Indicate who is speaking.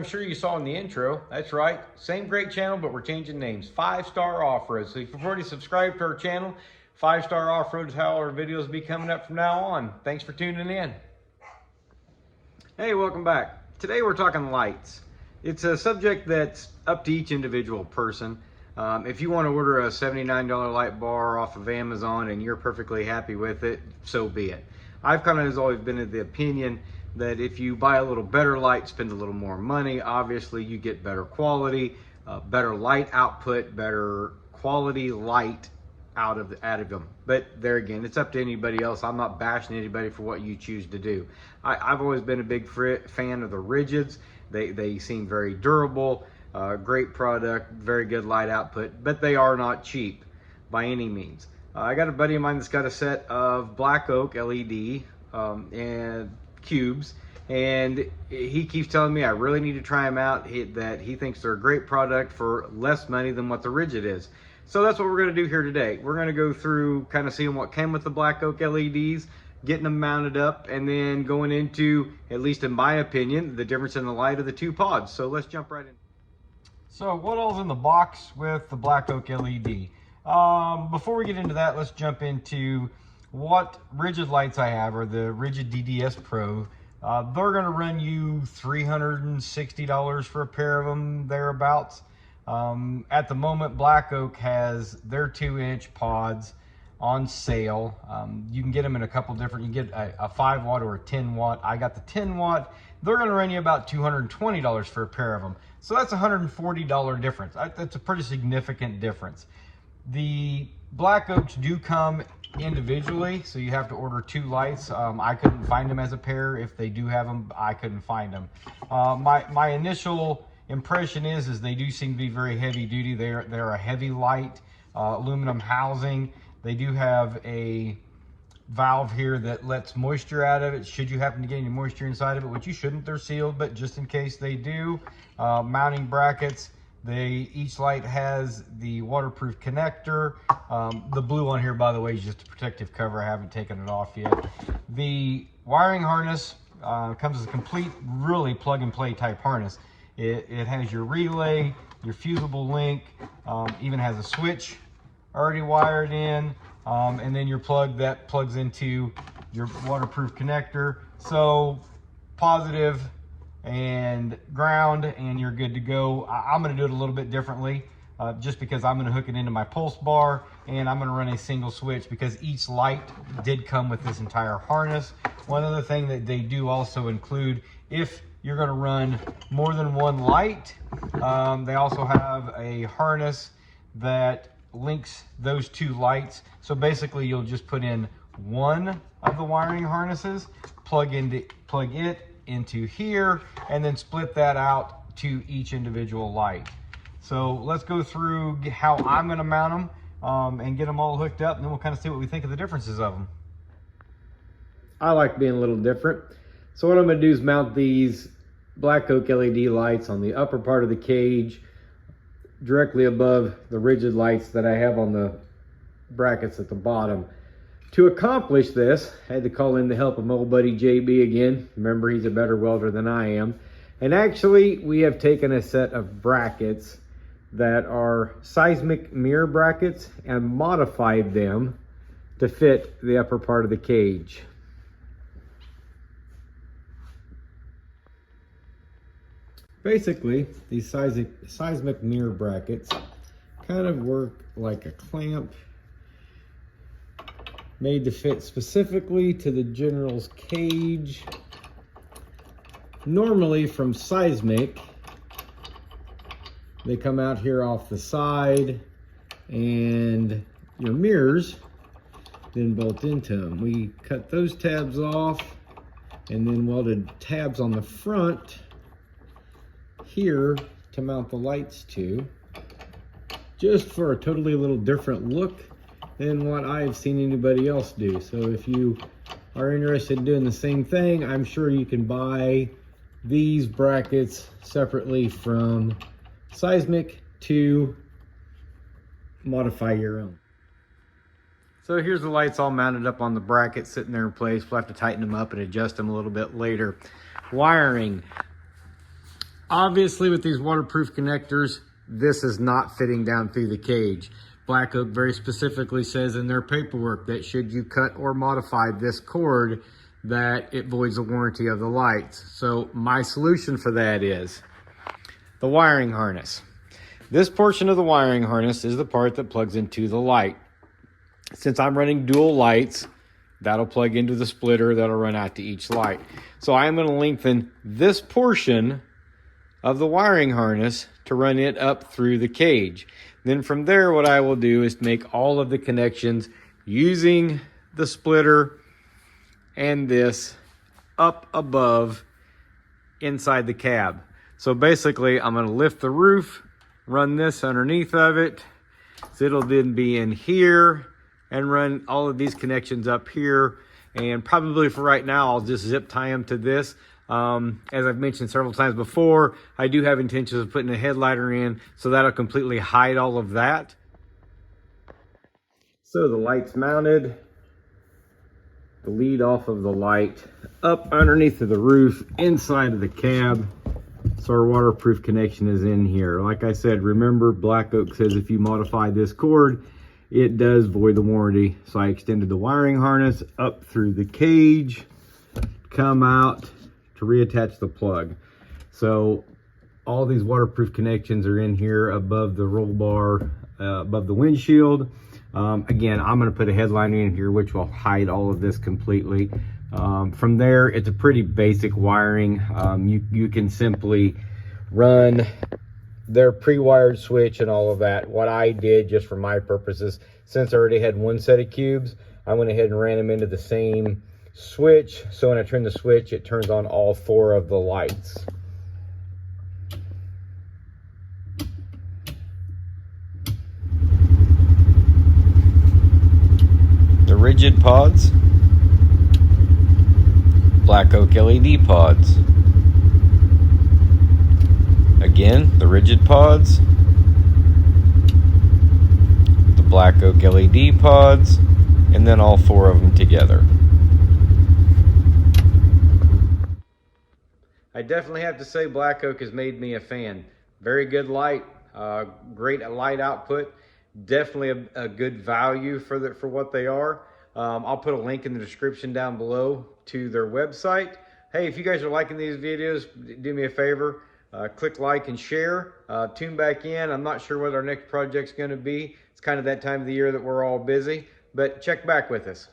Speaker 1: I'm sure you saw in the intro. That's right, same great channel, but we're changing names. 5-Star Off-Road. So if you've already subscribed to our channel, 5-Star Off-Road is how our videos will be coming up from now on. Thanks for tuning in. Hey, welcome back. Today we're talking lights. It's a subject that's up to each individual person. If you want to order a $79 light bar off of Amazon and you're perfectly happy with it, so be it. I've kind of always been of the opinion that if you buy a little better light, spend a little more money, obviously you get better quality, better light output, better quality light out of them. But there again, it's up to anybody else. I'm not bashing anybody for what you choose to do. I've always been a big fan of the Rigids. They seem very durable, great product, very good light output, but they are not cheap by any means. I got a buddy of mine that's got a set of black oak LED and cubes, and he keeps telling me I really need to try them out, that he thinks they're a great product for less money than what the Rigid is. So that's what we're going to do here today. We're going to go through kind of seeing what came with the black oak LEDs, getting them mounted up, and then going into, at least in my opinion, the difference in the light of the two pods. So let's jump right in. So what all's in the box with the black oak LED? Before we get into that, let's jump into what Rigid lights I have, or the Rigid DDS Pro. They're going to run you $360 for a pair of them, thereabouts. At the moment, Black Oak has their 2-inch pods on sale. You can get them in a couple different, you can get a 5 watt or a 10 watt. I got the 10 watt. They're going to run you about $220 for a pair of them. So that's a $140 difference. That's a pretty significant difference. The Black Oaks do come individually, so you have to order 2 lights. I couldn't find them as a pair. If they do have them, I couldn't find them. My initial impression is they do seem to be very heavy duty. They're a heavy light, aluminum housing. They do have a valve here that lets moisture out of it should you happen to get any moisture inside of it, which you shouldn't. They're sealed, but just in case they do. Mounting brackets. Each light has the waterproof connector. The blue on here, by the way, is just a protective cover. I haven't taken it off yet. The wiring harness comes as a complete, really plug-and-play type harness. It has your relay, your fusible link, even has a switch already wired in, and then your plug that plugs into your waterproof connector. So positive and ground, and you're good to go. I'm going to do it a little bit differently, just because I'm going to hook it into my pulse bar, and I'm going to run a single switch because each light did come with this entire harness. One other thing that they do also include, if you're going to run more than one light, they also have a harness that links those 2 lights. So basically you'll just put in one of the wiring harnesses, plug it into here, and then split that out to each individual light. So let's go through how I'm going to mount them and get them all hooked up, and then we'll kind of see what we think of the differences of them. I like being a little different. So what I'm going to do is mount these black oak LED lights on the upper part of the cage, directly above the Rigid lights that I have on the brackets at the bottom. To accomplish this, I had to call in the help of my old buddy JB again. Remember, he's a better welder than I am. And actually, we have taken a set of brackets that are seismic mirror brackets and modified them to fit the upper part of the cage. Basically, these seismic mirror brackets kind of work like a clamp, made to fit specifically to the General's cage. Normally from Seismic, they come out here off the side, and your mirrors then bolt into them. We cut those tabs off and then welded tabs on the front here to mount the lights to, just for a totally little different look than what I've seen anybody else do. So if you are interested in doing the same thing, I'm sure you can buy these brackets separately from Seismic to modify your own. So here's the lights all mounted up on the bracket, sitting there in place. We'll have to tighten them up and adjust them a little bit later. Wiring. Obviously with these waterproof connectors, this is not fitting down through the cage. Black Oak very specifically says in their paperwork that should you cut or modify this cord, that it voids the warranty of the lights. So my solution for that is the wiring harness. This portion of the wiring harness is the part that plugs into the light. Since I'm running dual lights, that'll plug into the splitter that'll run out to each light. So I'm going to lengthen this portion of the wiring harness to run it up through the cage. Then from there, what I will do is make all of the connections using the splitter and this up above inside the cab. So basically, I'm going to lift the roof, run this underneath of it. So it'll then be in here and run all of these connections up here. And probably for right now, I'll just zip tie them to this. As I've mentioned several times before, I do have intentions of putting a headlighter in, so that'll completely hide all of that. So the light's mounted. The lead off of the light up underneath of the roof, inside of the cab. So our waterproof connection is in here. Like I said, remember Black Oak says if you modify this cord, it does void the warranty. So I extended the wiring harness up through the cage, come out to reattach the plug. So all these waterproof connections are in here above the roll bar, above the windshield. Again, I'm going to put a headliner in here, which will hide all of this completely. From there, it's a pretty basic wiring. You can simply run their pre-wired switch and all of that. What I did, just for my purposes, since I already had one set of cubes, I went ahead and ran them into the same switch. So when I turn the switch, it turns on all 4 of the lights. The rigid pods, Black Oak LED pods. Again, the rigid pods, the Black Oak LED pods, and then all 4 of them together. I definitely have to say Black Oak has made me a fan. Very good light, great light output, definitely a good value for what they are. I'll put a link in the description down below to their website. Hey, if you guys are liking these videos, do me a favor, click like and share. Tune back in. I'm not sure what our next project's going to be. It's kind of that time of the year that we're all busy, but check back with us.